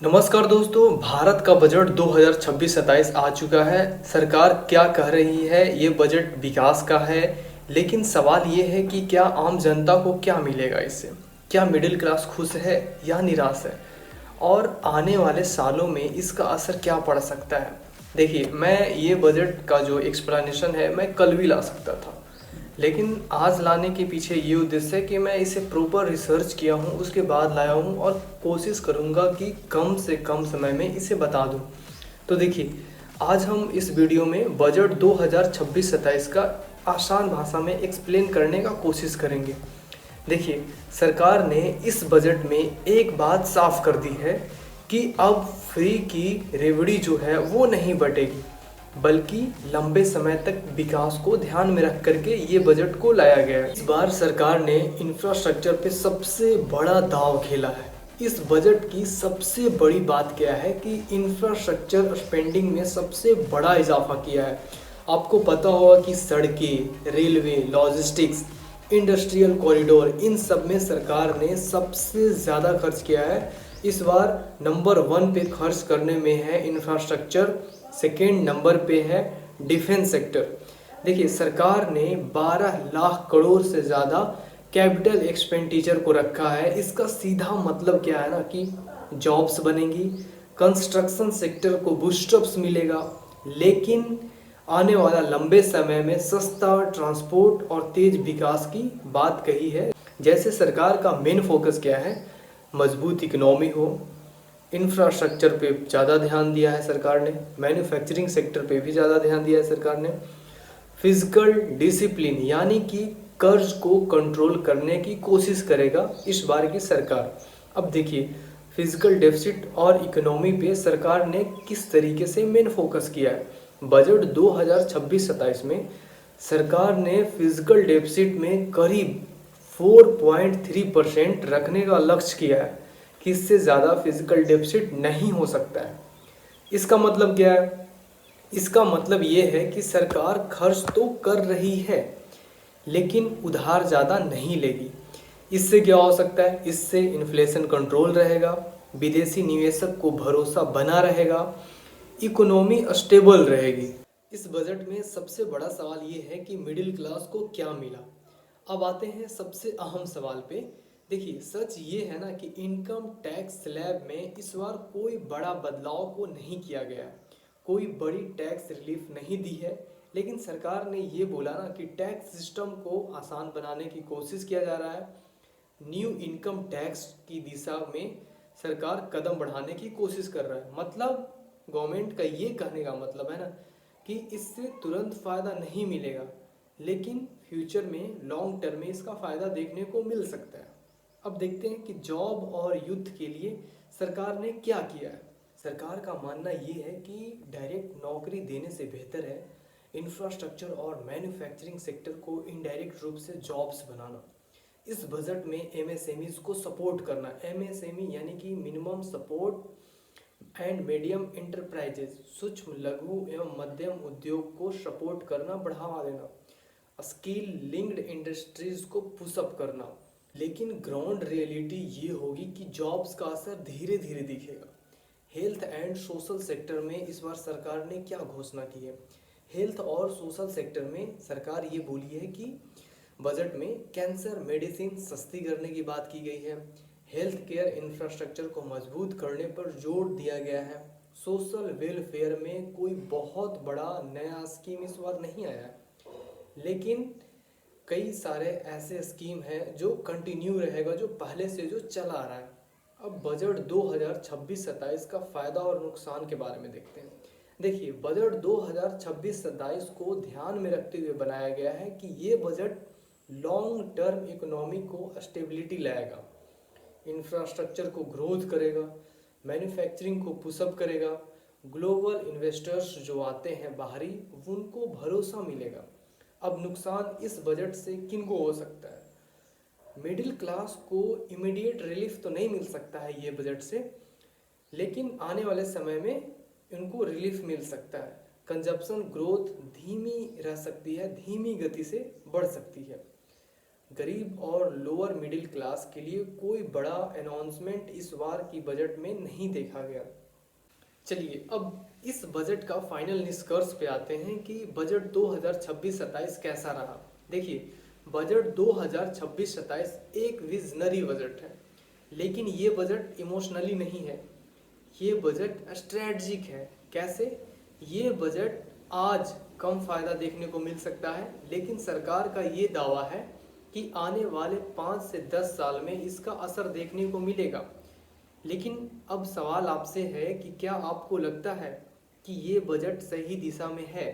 नमस्कार दोस्तों, भारत का बजट 2026-27 आ चुका है। सरकार क्या कह रही है, ये बजट विकास का है। लेकिन सवाल ये है कि क्या आम जनता को क्या मिलेगा इससे? क्या मिडिल क्लास खुश है या निराश है? और आने वाले सालों में इसका असर क्या पड़ सकता है? देखिए, मैं ये बजट का जो एक्सप्लेनेशन है मैं कल भी ला सकता था, लेकिन आज लाने के पीछे ये उद्देश्य है कि मैं इसे प्रॉपर रिसर्च किया हूँ, उसके बाद लाया हूँ और कोशिश करूँगा कि कम से कम समय में इसे बता दूँ। तो देखिए, आज हम इस वीडियो में बजट 2026-27 का आसान भाषा में एक्सप्लेन करने का कोशिश करेंगे। देखिए, सरकार ने इस बजट में एक बात साफ कर दी है कि अब फ्री की रेवड़ी जो है वो नहीं बटेगी, बल्कि लंबे समय तक विकास को ध्यान में रख करके ये बजट को लाया गया है। इस बार सरकार ने इंफ्रास्ट्रक्चर पे सबसे बड़ा दांव खेला है। इस बजट की सबसे बड़ी बात क्या है कि इंफ्रास्ट्रक्चर स्पेंडिंग में सबसे बड़ा इजाफा किया है। आपको पता होगा कि सड़कें, रेलवे, लॉजिस्टिक्स, इंडस्ट्रियल कॉरिडोर, इन सब में सरकार ने सबसे ज़्यादा खर्च किया है। इस बार नंबर 1 पे खर्च करने में है इंफ्रास्ट्रक्चर, सेकेंड नंबर पे है डिफेंस सेक्टर। देखिए, सरकार ने 12 लाख करोड़ से ज़्यादा कैपिटल एक्सपेंडिचर को रखा है। इसका सीधा मतलब क्या है ना कि जॉब्स बनेंगी, कंस्ट्रक्शन सेक्टर को बूस्टअप्स मिलेगा, लेकिन आने वाला लंबे समय में सस्ता ट्रांसपोर्ट और तेज विकास की बात कही है। जैसे सरकार का मेन फोकस क्या है, मजबूत इकोनॉमी हो, इंफ्रास्ट्रक्चर पे ज़्यादा ध्यान दिया है सरकार ने, मैन्युफैक्चरिंग सेक्टर पे भी ज़्यादा ध्यान दिया है सरकार ने, फिजिकल डिसिप्लिन यानी कि कर्ज को कंट्रोल करने की कोशिश करेगा इस बार की सरकार। अब देखिए, फिजिकल डेफिसिट और इकोनॉमी पे सरकार ने किस तरीके से मेन फोकस किया है। बजट 2026-27 में सरकार ने फिजिकल डेफिसिट में करीब 4.3% रखने का लक्ष्य किया है कि इससे ज़्यादा फिजिकल डेफिसिट नहीं हो सकता है। इसका मतलब क्या है? इसका मतलब ये है कि सरकार खर्च तो कर रही है, लेकिन उधार ज़्यादा नहीं लेगी। इससे क्या हो सकता है? इससे इन्फ्लेशन कंट्रोल रहेगा, विदेशी निवेशक को भरोसा बना रहेगा, इकोनॉमी स्टेबल रहेगी। इस बजट में सबसे बड़ा सवाल ये है कि मिडिल क्लास को क्या मिला। अब आते हैं सबसे अहम सवाल पे। देखिए, सच ये है ना कि इनकम टैक्स स्लैब में इस बार कोई बड़ा बदलाव को नहीं किया गया, कोई बड़ी टैक्स रिलीफ नहीं दी है। लेकिन सरकार ने ये बोला ना कि टैक्स सिस्टम को आसान बनाने की कोशिश किया जा रहा है। न्यू इनकम टैक्स की दिशा में सरकार कदम बढ़ाने की कोशिश कर रहा है। मतलब गवर्नमेंट का ये कहने का मतलब है ना कि इससे तुरंत फ़ायदा नहीं मिलेगा, लेकिन फ्यूचर में लॉन्ग टर्म में इसका फ़ायदा देखने को मिल सकता है। अब देखते हैं कि जॉब और युद्ध के लिए सरकार ने क्या किया है। सरकार का मानना ये है कि डायरेक्ट नौकरी देने से बेहतर है इंफ्रास्ट्रक्चर और मैन्युफैक्चरिंग सेक्टर को इनडायरेक्ट रूप से जॉब्स बनाना। इस बजट में एमएसएमईज को सपोर्ट करना, एमएसएमई यानी कि minimum support and medium enterprises, सूक्ष्म लघु एवं मध्यम उद्योग को सपोर्ट करना, बढ़ावा देना, स्किल लिंक्ड इंडस्ट्रीज को पुशअप करना। लेकिन ग्राउंड रियलिटी ये होगी कि जॉब्स का असर धीरे धीरे दिखेगा। हेल्थ एंड सोशल सेक्टर में इस बार सरकार ने क्या घोषणा की है? हेल्थ और सोशल सेक्टर में सरकार ये बोली है कि बजट में कैंसर मेडिसिन सस्ती करने की बात की गई है, हेल्थ केयर इंफ्रास्ट्रक्चर को मजबूत करने पर जोर दिया गया है। सोशल वेलफेयर में कोई बहुत बड़ा नया स्कीम इस बार नहीं आया है, लेकिन कई सारे ऐसे स्कीम हैं जो कंटिन्यू रहेगा, जो पहले से जो चला आ रहा है। अब बजट 2026-27 का फ़ायदा और नुकसान के बारे में देखते हैं। देखिए, बजट 2026-27 को ध्यान में रखते हुए बनाया गया है कि ये बजट लॉन्ग टर्म इकोनॉमी को स्टेबिलिटी लाएगा, इंफ्रास्ट्रक्चर को ग्रोथ करेगा, मैन्युफैक्चरिंग को पुशअप करेगा, ग्लोबल इन्वेस्टर्स जो आते हैं बाहरी, उनको भरोसा मिलेगा। अब नुकसान इस बजट से किन को हो सकता है? मिडिल क्लास को इमीडिएट रिलीफ तो नहीं मिल सकता है ये बजट से, लेकिन आने वाले समय में इनको रिलीफ मिल सकता है। कंजप्शन ग्रोथ धीमी रह सकती है, धीमी गति से बढ़ सकती है। गरीब और लोअर मिडिल क्लास के लिए कोई बड़ा अनाउंसमेंट इस बार की बजट में नहीं देखा गया। चलिए अब इस बजट का फाइनल निष्कर्ष पे आते हैं कि बजट 2026-27 कैसा रहा। देखिए, बजट 2026-27 एक विजनरी बजट है, लेकिन ये बजट इमोशनली नहीं है, ये बजट स्ट्रेटजिक है। कैसे? ये बजट आज कम फायदा देखने को मिल सकता है, लेकिन सरकार का ये दावा है कि आने वाले 5 से 10 साल में इसका असर देखने को मिलेगा। लेकिन अब सवाल आपसे है कि क्या आपको लगता है कि ये बजट सही दिशा में है?